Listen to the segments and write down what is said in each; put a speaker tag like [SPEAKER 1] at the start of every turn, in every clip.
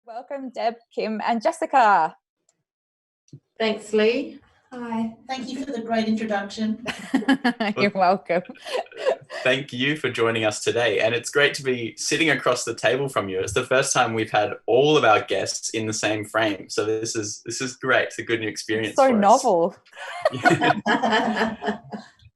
[SPEAKER 1] Welcome, Deb, Kim, and Jessica.
[SPEAKER 2] Thanks, Lee.
[SPEAKER 3] Hi, thank you for the great introduction.
[SPEAKER 1] You're welcome.
[SPEAKER 4] Thank you for joining us today. And it's great to be sitting across the table from you. It's the first time we've had all of our guests in the same frame. So this is great. It's a good new experience.
[SPEAKER 1] So novel.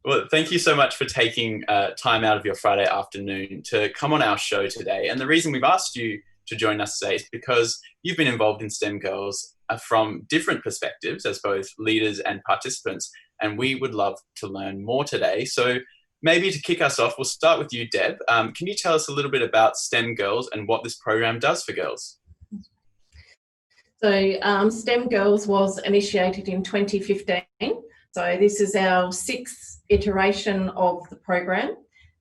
[SPEAKER 4] Well, thank you so much for taking time out of your Friday afternoon to come on our show today. And the reason we've asked you to join us today is because you've been involved in STEM Girls from different perspectives as both leaders and participants, and we would love to learn more today. So maybe to kick us off, we'll start with you, Deb. Can you tell us a little bit about STEM Girls and what this program does for girls?
[SPEAKER 2] So STEM Girls was initiated in 2015. So this is our sixth iteration of the program.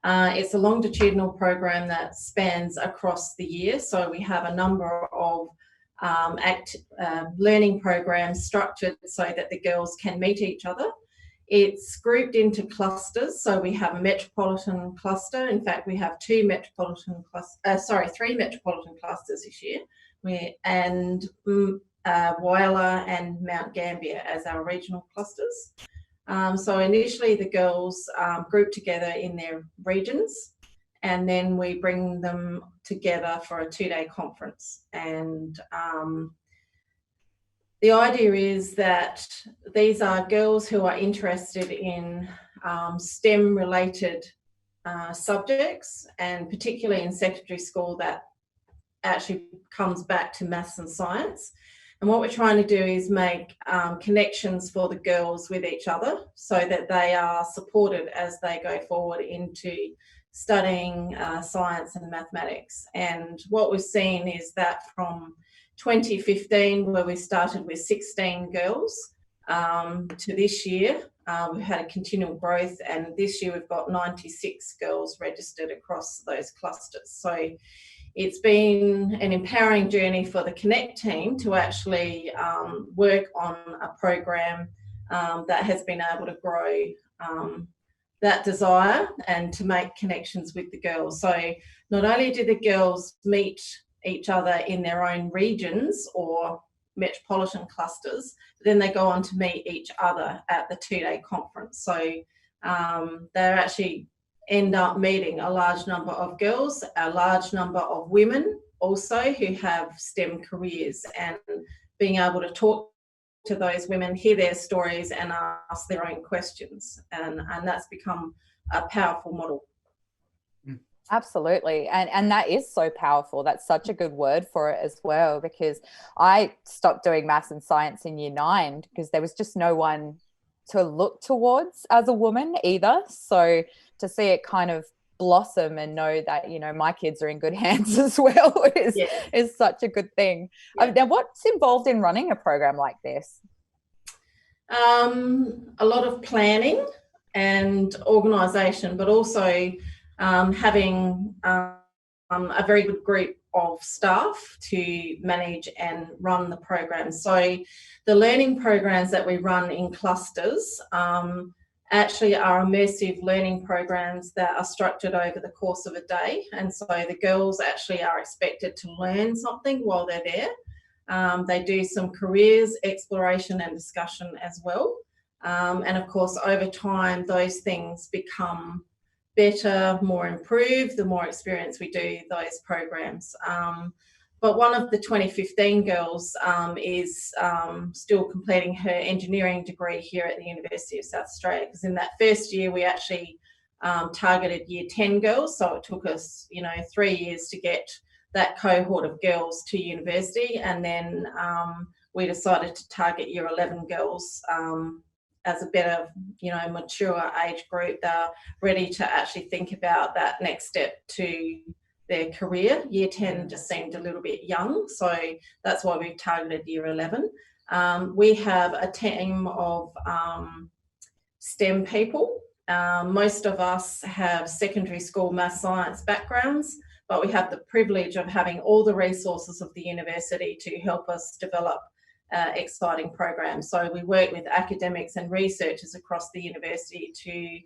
[SPEAKER 2] It's a longitudinal program that spans across the year. So we have a number of learning programs structured so that the girls can meet each other. It's grouped into clusters. So we have a metropolitan cluster. In fact, we have three metropolitan clusters this year. And Whyalla and Mount Gambier as our regional clusters. So initially the girls group together in their regions, and then we bring them together for a 2-day conference. And the idea is that these are girls who are interested in STEM related subjects, and particularly in secondary school that actually comes back to maths and science. And what we're trying to do is make connections for the girls with each other so that they are supported as they go forward into studying science and mathematics. And what we've seen is that from 2015, where we started with 16 girls, to this year, we've had a continual growth, and this year we've got 96 girls registered across those clusters. So it's been an empowering journey for the Connect team to actually work on a program that has been able to grow that desire and to make connections with the girls. So not only do the girls meet each other in their own regions or metropolitan clusters, but then they go on to meet each other at the 2-day conference. So they're actually end up meeting a large number of girls, a large number of women also who have STEM careers, and being able to talk to those women, hear their stories and ask their own questions. And that's become a powerful model.
[SPEAKER 1] Absolutely. And that is so powerful. That's such a good word for it as well, because I stopped doing maths and science in year 9 because there was just no one to look towards as a woman either. So to see it kind of blossom and know that, you know, my kids are in good hands as well is such a good thing.
[SPEAKER 2] Yeah.
[SPEAKER 1] Now, what's involved in running a program like this?
[SPEAKER 2] A lot of planning and organisation, but also having a very good group of staff to manage and run the program. So the learning programs that we run in clusters actually are immersive learning programs that are structured over the course of a day. And so the girls actually are expected to learn something while they're there. They do some careers, exploration and discussion as well. And of course, over time, those things become better, more improved, the more experience we do those programs. But one of the 2015 girls is still completing her engineering degree here at the University of South Australia, because in that first year we actually targeted year 10 girls. So it took us, 3 years to get that cohort of girls to university. And then we decided to target year 11 girls as a better, mature age group. They're ready to actually think about that next step to their career. Year 10 just seemed a little bit young, so that's why we've targeted year 11. We have a team of STEM people. Most of us have secondary school math science backgrounds, but we have the privilege of having all the resources of the university to help us develop exciting programs. So we work with academics and researchers across the university to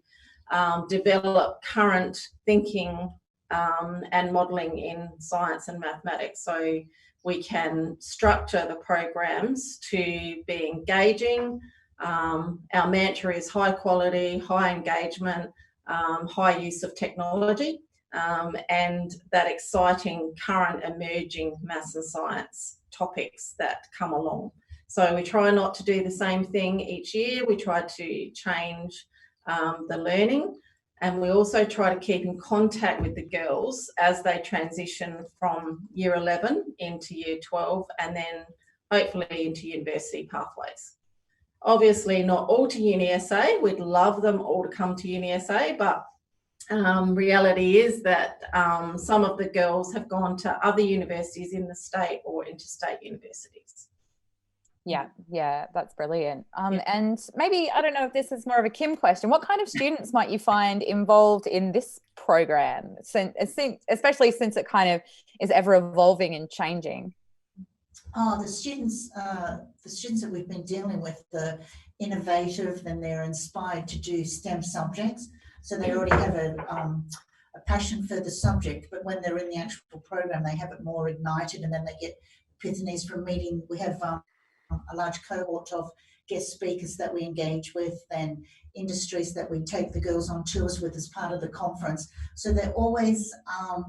[SPEAKER 2] develop current thinking and modelling in science and mathematics. So we can structure the programs to be engaging. Our mantra is high quality, high engagement, high use of technology, and that exciting current emerging maths and science topics that come along. So we try not to do the same thing each year. We try to change the learning, and we also try to keep in contact with the girls as they transition from year 11 into year 12 and then hopefully into university pathways. Obviously not all to Uni SA. We'd love them all to come to Uni SA, but reality is that some of the girls have gone to other universities in the state or interstate universities.
[SPEAKER 1] Yeah, that's brilliant. And maybe, I don't know if this is more of a Kim question, what kind of students might you find involved in this program, especially since it kind of is ever evolving and changing?
[SPEAKER 3] The students that we've been dealing with, they're innovative and they're inspired to do STEM subjects. So they already have a passion for the subject, but when they're in the actual program, they have it more ignited, and then they get epiphanies from meeting. We have a large cohort of guest speakers that we engage with and industries that we take the girls on tours with as part of the conference. So they're always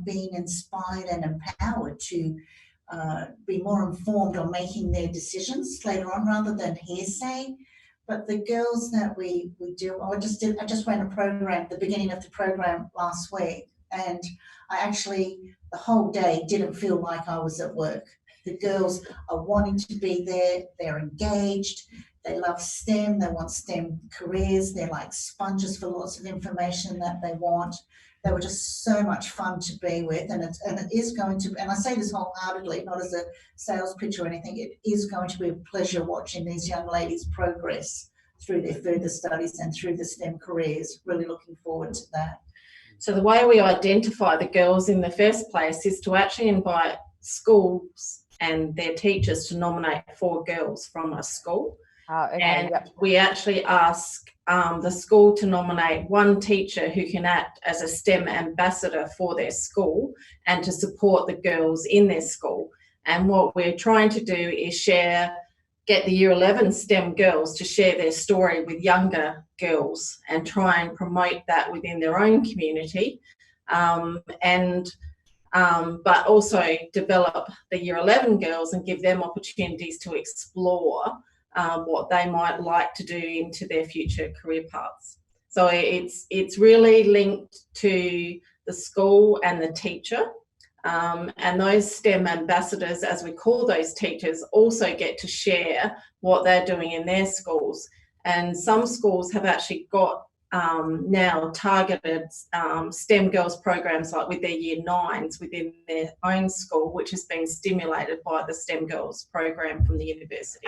[SPEAKER 3] being inspired and empowered to be more informed on making their decisions later on rather than hearsay. But the girls that we do, I just ran a program, the beginning of the program last week, and I actually, the whole day didn't feel like I was at work. The girls are wanting to be there, they're engaged, they love STEM, they want STEM careers, they're like sponges for lots of information that they want. They were just so much fun to be with, and it is going to, and I say this wholeheartedly, not as a sales pitch or anything, it is going to be a pleasure watching these young ladies progress through their further studies and through the STEM careers. Really looking forward to that.
[SPEAKER 2] So the way we identify the girls in the first place is to actually invite schools and their teachers to nominate 4 girls from a school.
[SPEAKER 1] Okay,
[SPEAKER 2] and we actually ask the school to nominate 1 teacher who can act as a STEM ambassador for their school and to support the girls in their school. And what we're trying to do is get the year 11 STEM girls to share their story with younger girls and try and promote that within their own community, but also develop the year 11 girls and give them opportunities to explore what they might like to do into their future career paths. So it's really linked to the school and the teacher, and those STEM ambassadors, as we call those teachers, also get to share what they're doing in their schools. And some schools have actually got now targeted STEM girls programs, like with their year 9s within their own school, which has been stimulated by the STEM girls program from the university.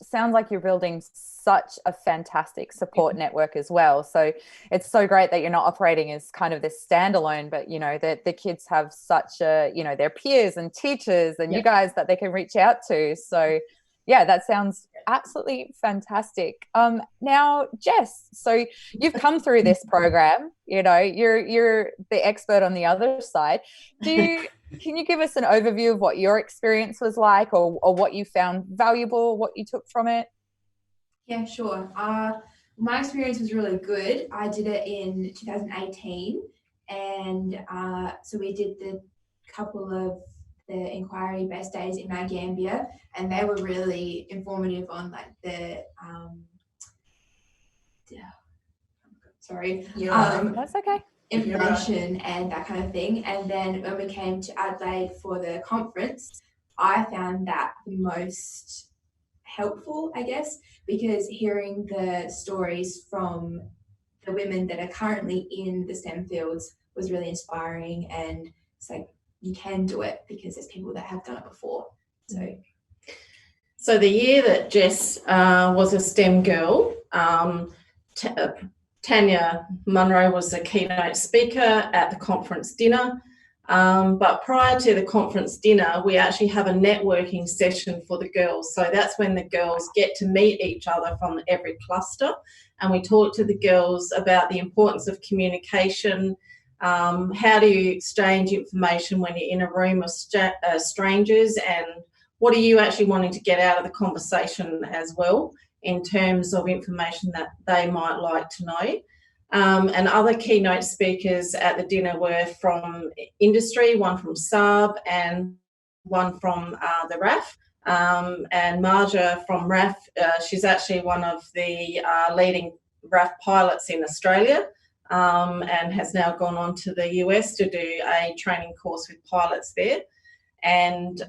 [SPEAKER 1] Sounds like you're building such a fantastic support network as well. So it's so great that you're not operating as kind of this standalone, but that the kids have such a, their peers and teachers and you guys that they can reach out to. So yeah, that sounds absolutely fantastic. Now, Jess, so you've come through this program, you're the expert on the other side. Can you give us an overview of what your experience was like, or what you found valuable, what you took from it?
[SPEAKER 5] Yeah, sure. My experience was really good. I did it in 2018, and so we did the couple of the inquiry-based days in Mount Gambier, and they were really informative on like the
[SPEAKER 1] that's okay.
[SPEAKER 5] Information and that kind of thing. And then when we came to Adelaide for the conference, I found that the most helpful, I guess, because hearing the stories from the women that are currently in the STEM fields was really inspiring, and it's like, you can do it because there's people that have done it before.
[SPEAKER 2] So the year that Jess was a STEM girl, Tanya Munro was the keynote speaker at the conference dinner. But prior to the conference dinner, we actually have a networking session for the girls. So that's when the girls get to meet each other from every cluster. And we talk to the girls about the importance of communication, How do you exchange information when you're in a room of strangers, and what are you actually wanting to get out of the conversation as well in terms of information that they might like to know. And other keynote speakers at the dinner were from industry, one from Saab and one from the RAF. And Marja from RAF, she's actually one of the leading RAF pilots in Australia, and has now gone on to the US to do a training course with pilots there. And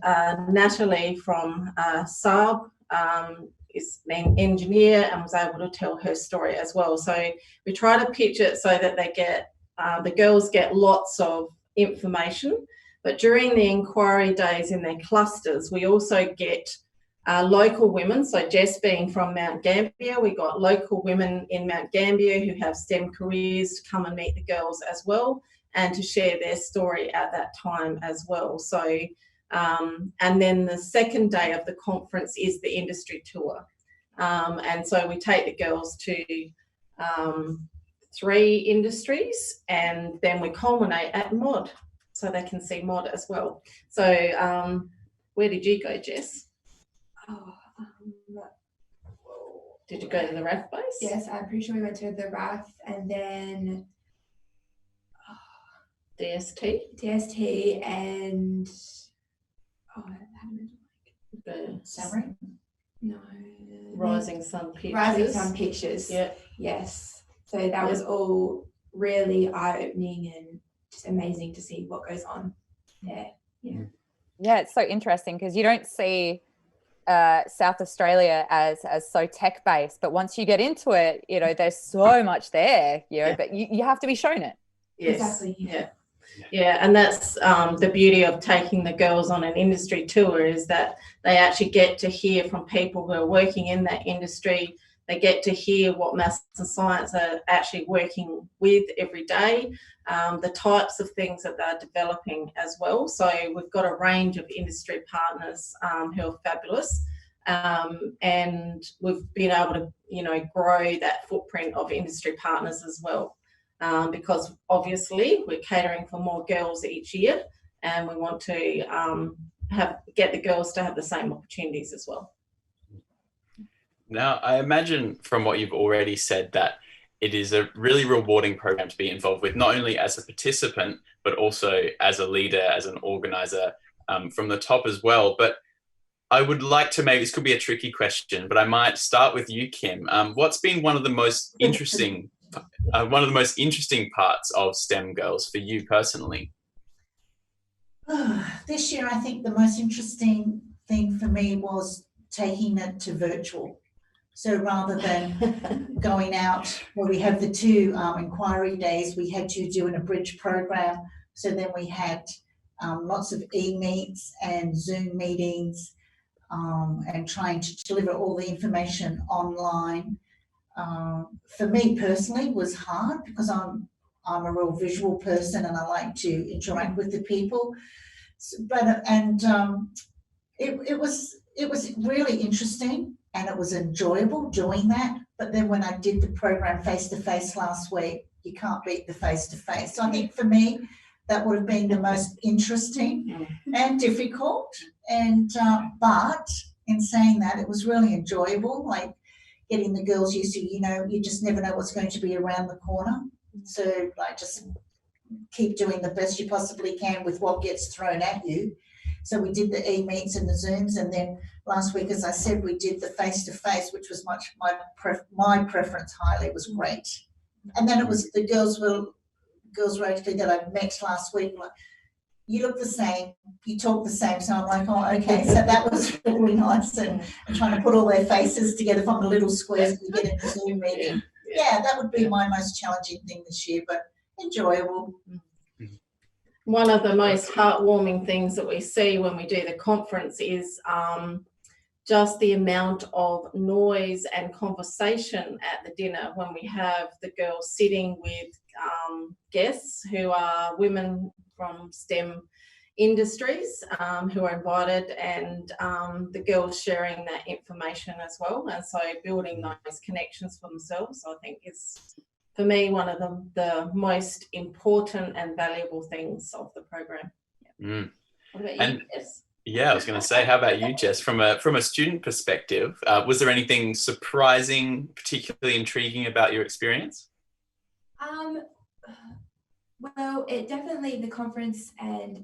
[SPEAKER 2] Natalie from Saab is an engineer and was able to tell her story as well. So we try to pitch it so that they get, the girls get lots of information, but during the inquiry days in their clusters, we also get local women. So Jess being from Mount Gambier, we got local women in Mount Gambier who have STEM careers to come and meet the girls as well, and to share their story at that time as well. So, and then the second day of the conference is the industry tour. And so we take the girls to 3 industries, and then we culminate at MOD, so they can see MOD as well. So where did you go, Jess?
[SPEAKER 5] Oh,
[SPEAKER 2] Did you go to the RAF base?
[SPEAKER 5] yes, I'm pretty sure we went to the RAF and then
[SPEAKER 2] DST
[SPEAKER 5] and
[SPEAKER 2] the
[SPEAKER 3] Summary?
[SPEAKER 5] no,
[SPEAKER 2] Rising Sun Pictures.
[SPEAKER 5] Rising Sun Pictures.
[SPEAKER 2] Yeah.
[SPEAKER 5] Yes. So that was all really eye-opening and just amazing to see what goes on there. Yeah.
[SPEAKER 1] Yeah, it's so interesting because you don't see South Australia as so tech-based, but once you get into it, you know, there's so much there, you know, but you have to be shown it.
[SPEAKER 2] Yes.
[SPEAKER 5] Exactly.
[SPEAKER 2] Yeah, and that's the beauty of taking the girls on an industry tour, is that they actually get to hear from people who are working in that industry. They get to hear what maths and science are actually working with every day, the types of things that they're developing as well. So we've got a range of industry partners who are fabulous, and we've been able to, you know, grow that footprint of industry partners as well. Because obviously we're catering for more girls each year, and we want to get the girls to have the same opportunities as well.
[SPEAKER 4] Now, I imagine from what you've already said that it is a really rewarding program to be involved with, not only as a participant, but also as a leader, as an organizer from the top as well. But I would like to, maybe this could be a tricky question, but I might start with you, Kim. What's been one of the most interesting parts of STEM Girls for you personally?
[SPEAKER 3] This year, I think the most interesting thing for me was taking it to virtual. So rather than going out where we have the 2 inquiry days, we had to do an abridged program. So then we had lots of e-meets and Zoom meetings, and trying to deliver all the information online. For me personally was hard because I'm a real visual person and I like to interact with the people. It was really interesting and it was enjoyable doing that. But then when I did the program face-to-face last week, you can't beat the face-to-face. So I think for me, that would have been the most interesting and difficult. And but in saying that, it was really enjoyable, like getting the girls used to, you know, you just never know what's going to be around the corner. So like just keep doing the best you possibly can with what gets thrown at you. So we did the e-meets and the Zooms, and then last week, as I said, we did the face-to-face, which was much my preference highly. It was great. And then it was the girls actually that I met last week, like, you look the same, you talk the same. So I'm like, oh, okay. So that was really nice, and trying to put all their faces together from the little squares we get in the Zoom meeting. Yeah, that would be my most challenging thing this year, but enjoyable.
[SPEAKER 2] One of the most heartwarming things that we see when we do the conference is just the amount of noise and conversation at the dinner when we have the girls sitting with guests who are women from STEM industries who are invited, and the girls sharing that information as well. And so building those connections for themselves, I think, is for me, one of the most important and valuable things of the program.
[SPEAKER 4] Mm.
[SPEAKER 2] What about you,
[SPEAKER 4] And
[SPEAKER 2] Jess?
[SPEAKER 4] yeah, I was going to say, how about you, Jess? From a student perspective, was there anything surprising, particularly intriguing about your experience?
[SPEAKER 5] Well, it definitely, the conference and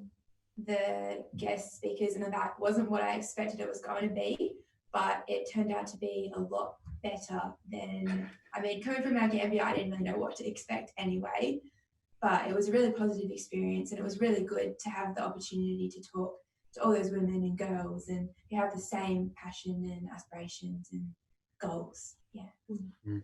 [SPEAKER 5] the guest speakers and that wasn't what I expected it was going to be, but it turned out to be a lot better than, I mean, coming from our Gambia, I didn't really know what to expect anyway, but it was a really positive experience, and it was really good to have the opportunity to talk to all those women and girls, and who have the same passion and aspirations and goals. Yeah.
[SPEAKER 4] Mm.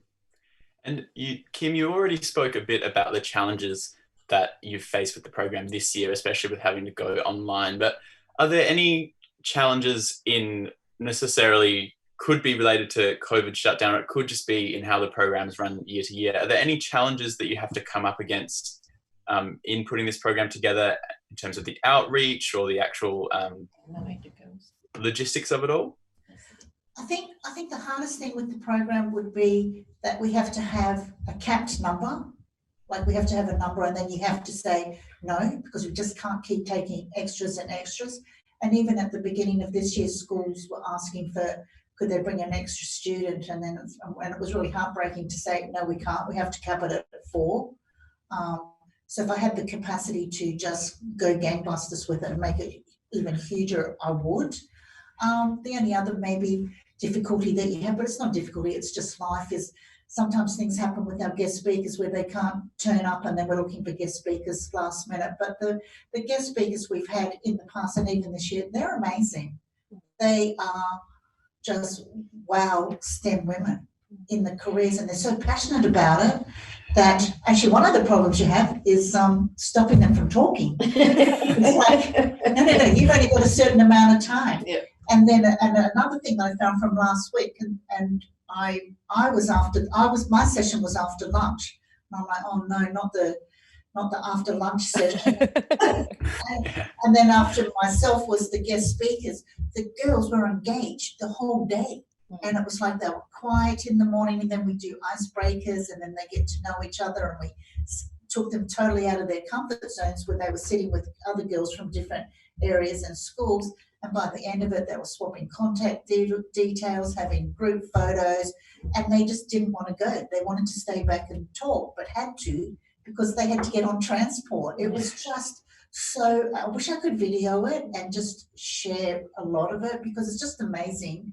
[SPEAKER 4] And you, Kim, you already spoke a bit about the challenges that you've faced with the program this year, especially with having to go online. But are there any challenges in necessarily could be related to COVID shutdown, or it could just be in how the programs run year to year? Are there any challenges that you have to come up against in putting this program together in terms of the outreach or the actual logistics of it all?
[SPEAKER 3] I think the hardest thing with the program would be that we have to have a capped number. Like, we have to have a number, and then you have to say no, because we just can't keep taking extras and extras. And even at the beginning of this year, schools were asking for, could they bring an extra student? And then it was really heartbreaking to say, no, we can't. We have to cap it at 4. So if I had the capacity to just go gangbusters with it and make it even huger, I would. The only other maybe difficulty that you have, but it's not difficulty, it's just life, is sometimes things happen with our guest speakers where they can't turn up, and then we're looking for guest speakers last minute. But the guest speakers we've had in the past and even this year, they're amazing. They are just wow STEM women in the careers, and they're so passionate about it that actually one of the problems you have is stopping them from talking. It's like, no, you've only got a certain amount of time.
[SPEAKER 2] Yeah.
[SPEAKER 3] And then another thing I found from last week, and my session was after lunch, and I'm like, oh no, not the after lunch session. and then after myself was the guest speakers. The girls were engaged the whole day, and it was like they were quiet in the morning, and then we do icebreakers, and then they get to know each other, and we took them totally out of their comfort zones where they were sitting with other girls from different areas and schools. And by the end of it, they were swapping contact details, having group photos, and they just didn't want to go. They wanted to stay back and talk, but had to because they had to get on transport. It was just so, I wish I could video it and just share a lot of it, because it's just amazing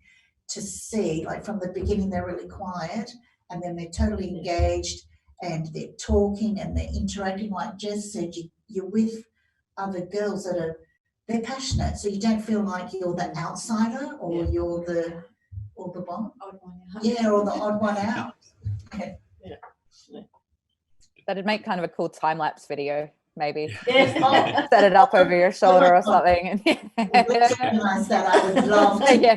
[SPEAKER 3] to see, like, from the beginning, they're really quiet, and then they're totally engaged, and they're talking and they're interacting. Like Jess said, you're with other girls that are, they're passionate, so you don't feel like you're the outsider or you're the or the one.
[SPEAKER 5] Odd one out.
[SPEAKER 3] Yeah, or the odd one out.
[SPEAKER 1] That'd make kind of a cool time-lapse video, maybe.
[SPEAKER 2] Yes.
[SPEAKER 1] Set it up over your shoulder or something.
[SPEAKER 3] Let's organise that. I would love to.
[SPEAKER 1] Yeah.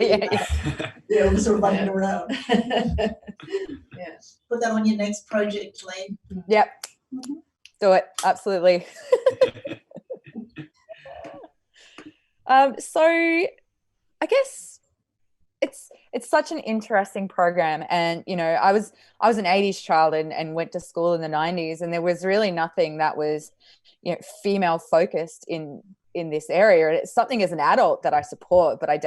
[SPEAKER 3] Yeah, we're sort of running around.
[SPEAKER 2] Yeah.
[SPEAKER 3] Put that on your next project, Lee.
[SPEAKER 1] Yep. Do it. Absolutely. So I guess it's such an interesting program, and I was an 80s child and went to school in the 90s, and there was really nothing that was female focused in this area. And it's something as an adult that I support, but I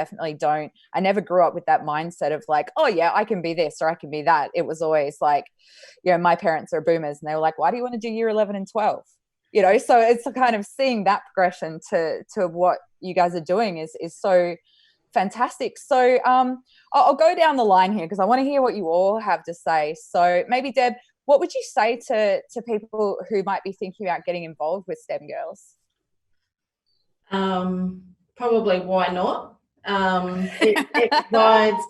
[SPEAKER 1] never grew up with that mindset of like, oh yeah, I can be this or I can be that. It was always like, my parents are boomers, and they were like, why do you want to do year 11 and 12? So it's kind of seeing that progression to what you guys are doing is so fantastic. So I'll go down the line here because I want to hear what you all have to say. So maybe Deb, what would you say to people who might be thinking about getting involved with STEM girls?
[SPEAKER 2] Probably why not? It provides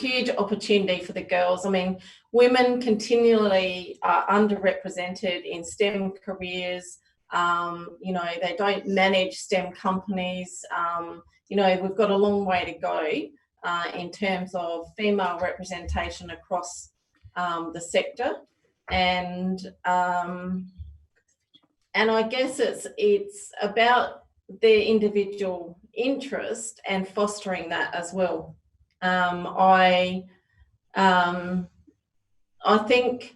[SPEAKER 2] huge opportunity for the girls. I mean, women continually are underrepresented in STEM careers. They don't manage STEM companies. We've got a long way to go in terms of female representation across the sector, and I guess it's about their individual interest and fostering that as well. I think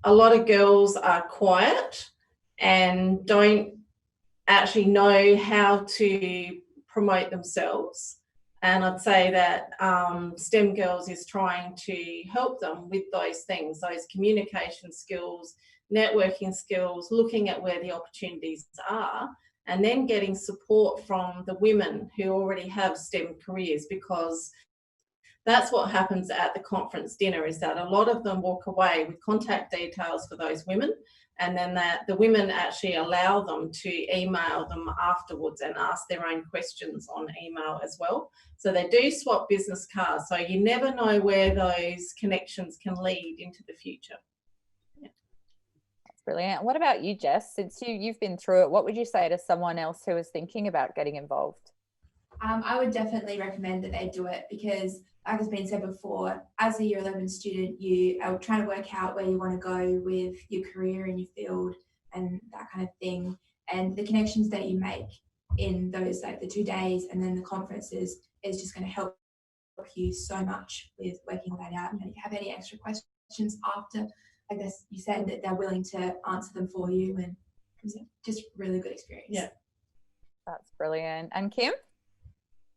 [SPEAKER 2] a lot of girls are quiet and don't actually know how to promote themselves. And I'd say that STEM Girls is trying to help them with those things, those communication skills, networking skills, looking at where the opportunities are, and then getting support from the women who already have STEM careers, because that's what happens at the conference dinner, is that a lot of them walk away with contact details for those women, and then the women actually allow them to email them afterwards and ask their own questions on email as well. So they do swap business cards. So you never know where those connections can lead into the future. Yeah.
[SPEAKER 1] That's brilliant. What about you, Jess? Since you've been through it, what would you say to someone else who is thinking about getting involved?
[SPEAKER 5] I would definitely recommend that they do it, because like has been said before, as a year 11 student, you are trying to work out where you want to go with your career and your field and that kind of thing. And the connections that you make in those, like the 2 days and then the conferences, is just going to help you so much with working that out. And if you have any extra questions after, I guess you said that they're willing to answer them for you, and it's just really good experience.
[SPEAKER 2] Yeah.
[SPEAKER 1] That's brilliant. And Kim?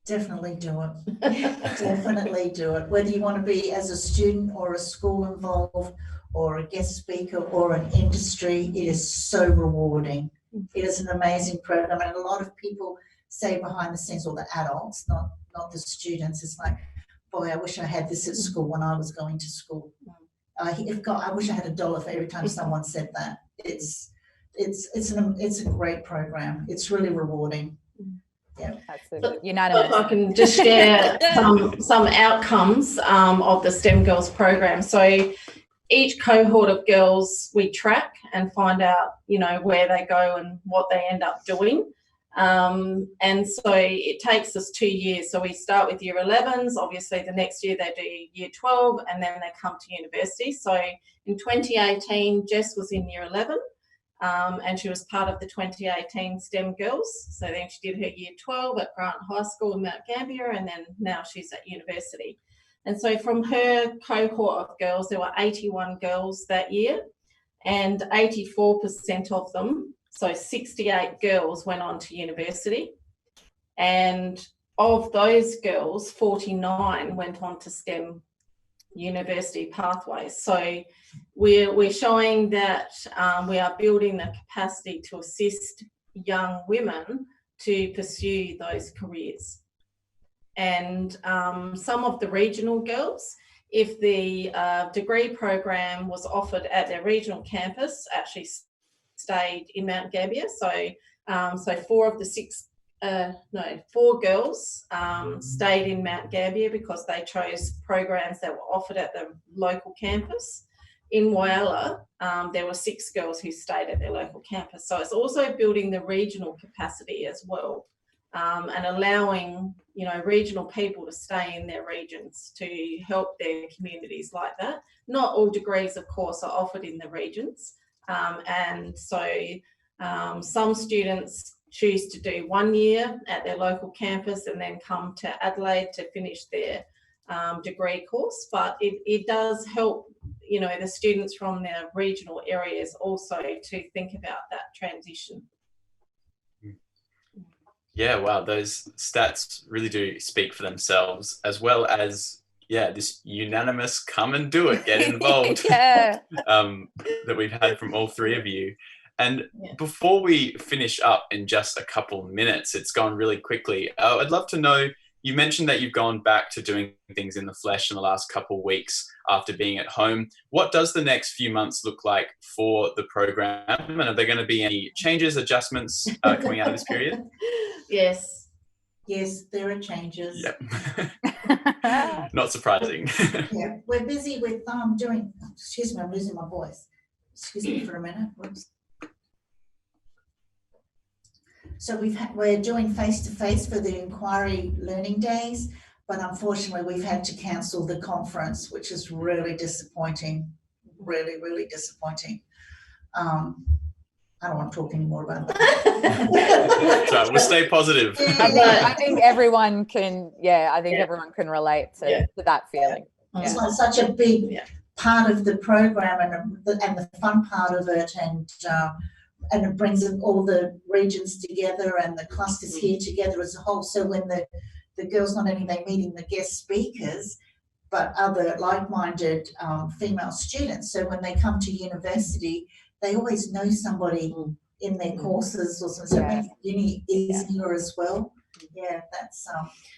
[SPEAKER 3] Definitely do it. Definitely do it. Whether you want to be as a student or a school involved or a guest speaker or an industry, it is so rewarding. It is an amazing program. And a lot of people say behind the scenes, or the adults, not the students, it's like, boy, I wish I had this at school when I was going to school. I wish I had $1 for every time someone said that. It's a great program. It's really rewarding. Yeah,
[SPEAKER 1] absolutely. Unanimous.
[SPEAKER 2] If I can just share some outcomes of the STEM Girls program. So each cohort of girls we track and find out, where they go and what they end up doing. And so it takes us 2 years. So we start with year 11s. Obviously, the next year they do year 12, and then they come to university. So in 2018, Jess was in year 11. And she was part of the 2018 STEM Girls. So then she did her year 12 at Grant High School in Mount Gambier, and then now she's at university. And so from her cohort of girls, there were 81 girls that year, and 84% of them, so 68 girls, went on to university. And of those girls, 49 went on to STEM university pathways. So we're showing that we are building the capacity to assist young women to pursue those careers. And some of the regional girls, if the degree program was offered at their regional campus, actually stayed in Mount Gambier. So 4 girls stayed in Mount Gambier because they chose programs that were offered at the local campus. In Whyalla, there were 6 girls who stayed at their local campus. So it's also building the regional capacity as well, and allowing, regional people to stay in their regions to help their communities like that. Not all degrees, of course, are offered in the regions. And so some students choose to do 1 year at their local campus and then come to Adelaide to finish their degree course. But it does help, the students from their regional areas also to think about that transition.
[SPEAKER 4] Yeah, wow, those stats really do speak for themselves, as well as, this unanimous come and do it, get involved that we've had from all 3 of you. And before we finish up in just a couple minutes, it's gone really quickly. I'd love to know, you mentioned that you've gone back to doing things in the flesh in the last couple of weeks after being at home. What does the next few months look like for the program? And are there going to be any changes, adjustments coming out of this period?
[SPEAKER 2] Yes.
[SPEAKER 3] Yes, there are changes.
[SPEAKER 4] Yep. Not surprising.
[SPEAKER 3] Yeah, we're busy with doing, excuse me, I'm losing my voice. Excuse me for a minute. Whoops. So we're doing face-to-face for the inquiry learning days, but unfortunately we've had to cancel the conference, which is really disappointing, really, really disappointing. I don't want to talk anymore about that.
[SPEAKER 4] So we'll stay positive.
[SPEAKER 1] I think everyone can, everyone can relate to that feeling.
[SPEAKER 3] It's like such a big part of the program and the fun part of it, and it brings all the regions together and the clusters here together as a whole. So when the girls, not only they meeting the guest speakers, but other like-minded female students. So when they come to university, they always know somebody in their courses or something. So it makes uni easier as well. Yeah, that's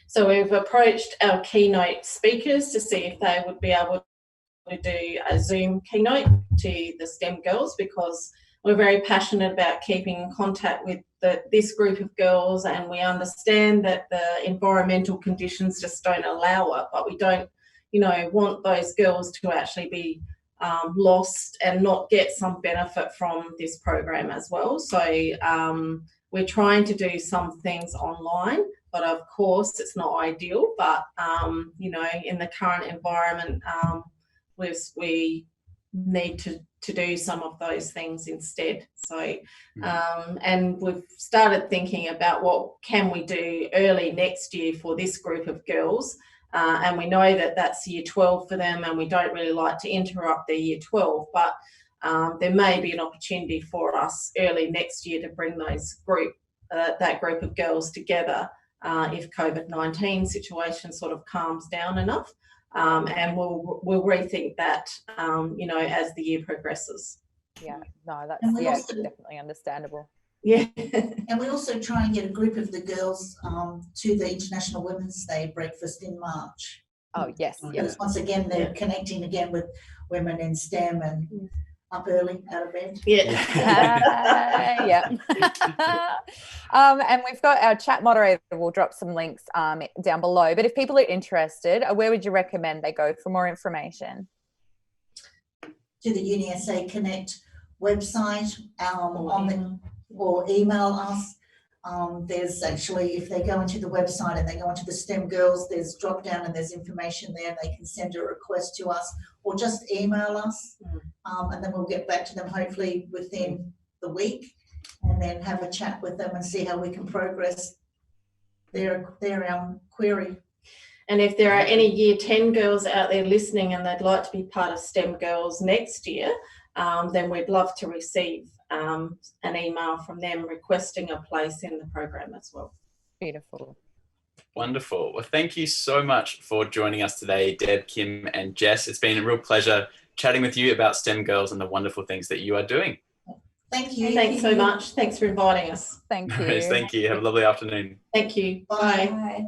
[SPEAKER 2] So we've approached our keynote speakers to see if they would be able to do a Zoom keynote to the STEM girls, because we're very passionate about keeping in contact with this group of girls, and we understand that the environmental conditions just don't allow it, but we don't, want those girls to actually be lost and not get some benefit from this program as well. So we're trying to do some things online, but of course it's not ideal, but in the current environment, we need to do some of those things instead. So and we've started thinking about what can we do early next year for this group of girls, and we know that that's year 12 for them, and we don't really like to interrupt their year 12, but there may be an opportunity for us early next year to bring that group of girls together if COVID-19 situation sort of calms down enough. And we'll rethink that, as the year progresses.
[SPEAKER 1] Yeah, no, that's definitely understandable.
[SPEAKER 2] Yeah.
[SPEAKER 3] And we also try and get a group of the girls to the International Women's Day breakfast in March.
[SPEAKER 1] Oh, yes.
[SPEAKER 3] Because once again, they're connecting again with women in STEM and up early, out of bed.
[SPEAKER 1] Yeah. And we've got our chat moderator. We'll drop some links down below. But if people are interested, where would you recommend they go for more information?
[SPEAKER 3] To the UniSA Connect website, or email us. There's actually, if they go into the website and they go into the STEM Girls, there's drop down and there's information there. They can send a request to us or just email us, and then we'll get back to them hopefully within the week, and then have a chat with them and see how we can progress their query.
[SPEAKER 2] And if there are any year 10 girls out there listening and they'd like to be part of STEM Girls next year, then we'd love to receive an email from them requesting a place in the program as well.
[SPEAKER 1] Beautiful.
[SPEAKER 4] Wonderful. Well, thank you so much for joining us today, Deb, Kim, and Jess. It's been a real pleasure chatting with you about STEM Girls and the wonderful things that you are doing.
[SPEAKER 3] Thank you.
[SPEAKER 2] Thanks so much. Thanks for inviting us.
[SPEAKER 1] Thank you.
[SPEAKER 4] Thank you. Have a lovely afternoon.
[SPEAKER 2] Thank you.
[SPEAKER 3] Bye.
[SPEAKER 2] Bye.